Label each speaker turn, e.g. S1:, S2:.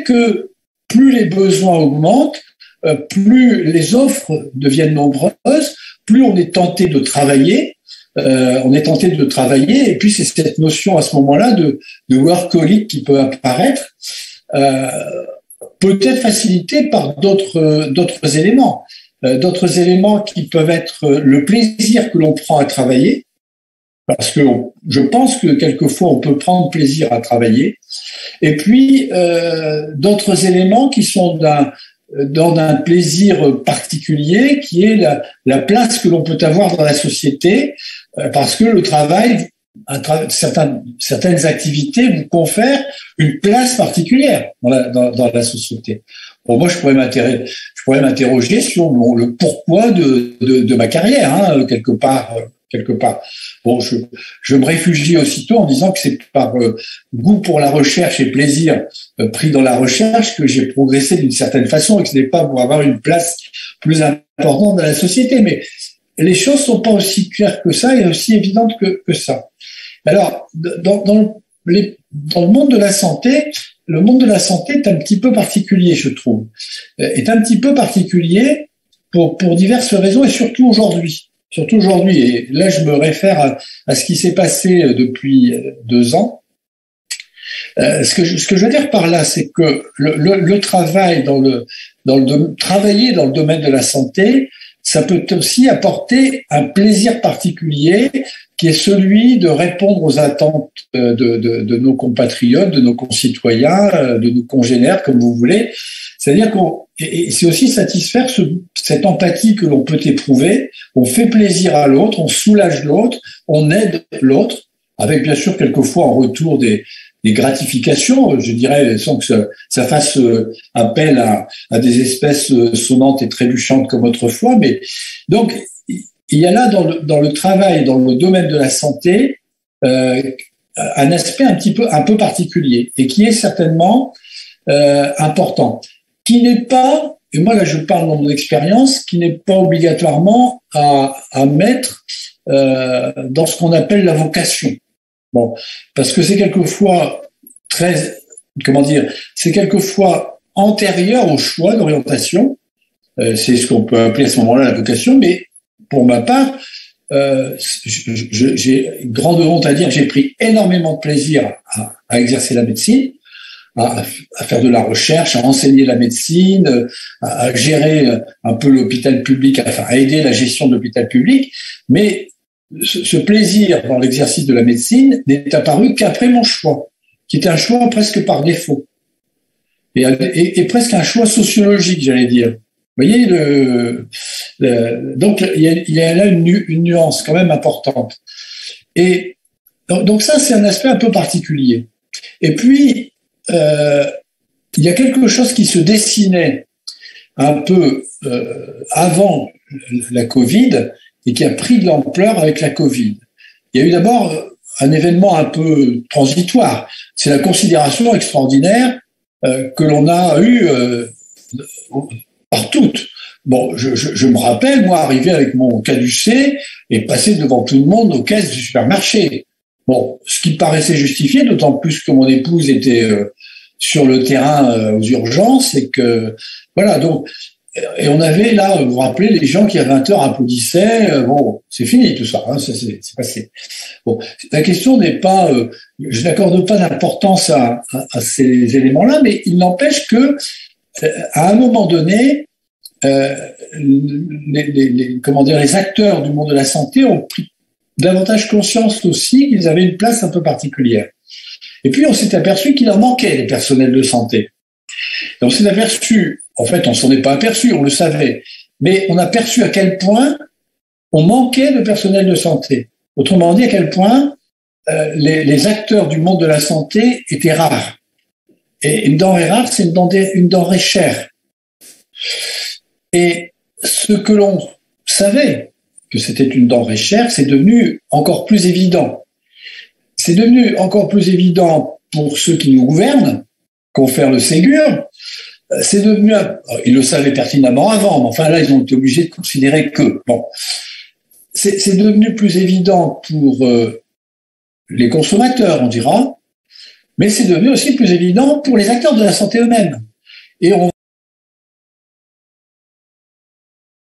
S1: que plus les besoins augmentent, plus les offres deviennent nombreuses, plus on est tenté de travailler. Et puis c'est cette notion à ce moment-là de workaholic qui peut apparaître, peut-être facilitée par d'autres éléments. D'autres éléments qui peuvent être le plaisir que l'on prend à travailler, parce que je pense que quelquefois on peut prendre plaisir à travailler, et puis d'autres éléments qui sont dans un plaisir particulier, qui est la place que l'on peut avoir dans la société, parce que le travail, certaines activités vous confèrent une place particulière dans la société. Bon, moi, je pourrais m'interroger sur le pourquoi de ma carrière, quelque part. Bon, je me réfugie aussitôt en disant que c'est par goût pour la recherche et plaisir pris dans la recherche que j'ai progressé d'une certaine façon, et que ce n'est pas pour avoir une place plus importante dans la société. Mais les choses sont pas aussi claires que ça et aussi évidentes que ça. Alors, dans le monde de la santé, le monde de la santé est un petit peu particulier, je trouve. Est un petit peu particulier pour diverses raisons, et surtout aujourd'hui. Et là, je me réfère à ce qui s'est passé depuis 2 ans. Ce que je veux dire par là, c'est que le travail travailler dans le domaine de la santé, ça peut aussi apporter un plaisir particulier qui est celui de répondre aux attentes de nos compatriotes, de nos concitoyens, de nos congénères, comme vous voulez. C'est-à-dire et c'est aussi satisfaire cette empathie que l'on peut éprouver. On fait plaisir à l'autre, on soulage l'autre, on aide l'autre, avec bien sûr quelquefois en retour des gratifications, je dirais, sans que ça fasse appel à des espèces sonnantes et trébuchantes comme autrefois. Mais donc, il y a là dans le travail, dans le domaine de la santé, un aspect un peu particulier, et qui est certainement important, qui n'est pas, et moi là je parle dans mon expérience, qui n'est pas obligatoirement à mettre dans ce qu'on appelle la vocation. Bon, parce que c'est quelquefois c'est quelquefois antérieur au choix d'orientation. C'est ce qu'on peut appeler à ce moment-là la vocation, mais pour ma part, j'ai grande honte à dire que j'ai pris énormément de plaisir à exercer la médecine, à faire de la recherche, à enseigner la médecine, à gérer un peu l'hôpital public, à aider la gestion de l'hôpital public, mais ce plaisir dans l'exercice de la médecine n'est apparu qu'après mon choix, qui était un choix presque par défaut, et presque un choix sociologique, j'allais dire. Vous voyez, donc il y a là une nuance quand même importante. Et donc ça, c'est un aspect un peu particulier. Et puis, il y a quelque chose qui se dessinait un peu avant la Covid, et qui a pris de l'ampleur avec la Covid. Il y a eu d'abord un événement un peu transitoire. C'est la considération extraordinaire que l'on a eue par toutes. Bon, je me rappelle, moi, arriver avec mon caducée et passer devant tout le monde aux caisses du supermarché. Bon, ce qui paraissait justifié, d'autant plus que mon épouse était sur le terrain aux urgences, et que, voilà, donc, et on avait là, vous vous rappelez, les gens qui à 20h applaudissaient, bon, c'est fini tout ça, c'est passé. Bon, la question n'est pas, je n'accorde pas d'importance à ces éléments-là, mais il n'empêche que, à un moment donné, les acteurs du monde de la santé ont pris davantage conscience aussi qu'ils avaient une place un peu particulière. Et puis on s'est aperçu qu'il en manquait des personnels de santé. Et on s'est aperçu, en fait on s'en est pas aperçu, on le savait, mais on a perçu à quel point on manquait de personnel de santé. Autrement dit, à quel point les acteurs du monde de la santé étaient rares. Et une denrée rare, c'est une denrée chère. Et ce que l'on savait que c'était une denrée chère, c'est devenu encore plus évident. C'est devenu encore plus évident pour ceux qui nous gouvernent, confèrent le Ségur. C'est devenu, ils le savaient pertinemment avant, mais enfin là, ils ont été obligés de considérer que, bon, c'est devenu plus évident pour les consommateurs, on dira, Mais c'est devenu aussi plus évident pour les acteurs de la santé eux-mêmes. Et on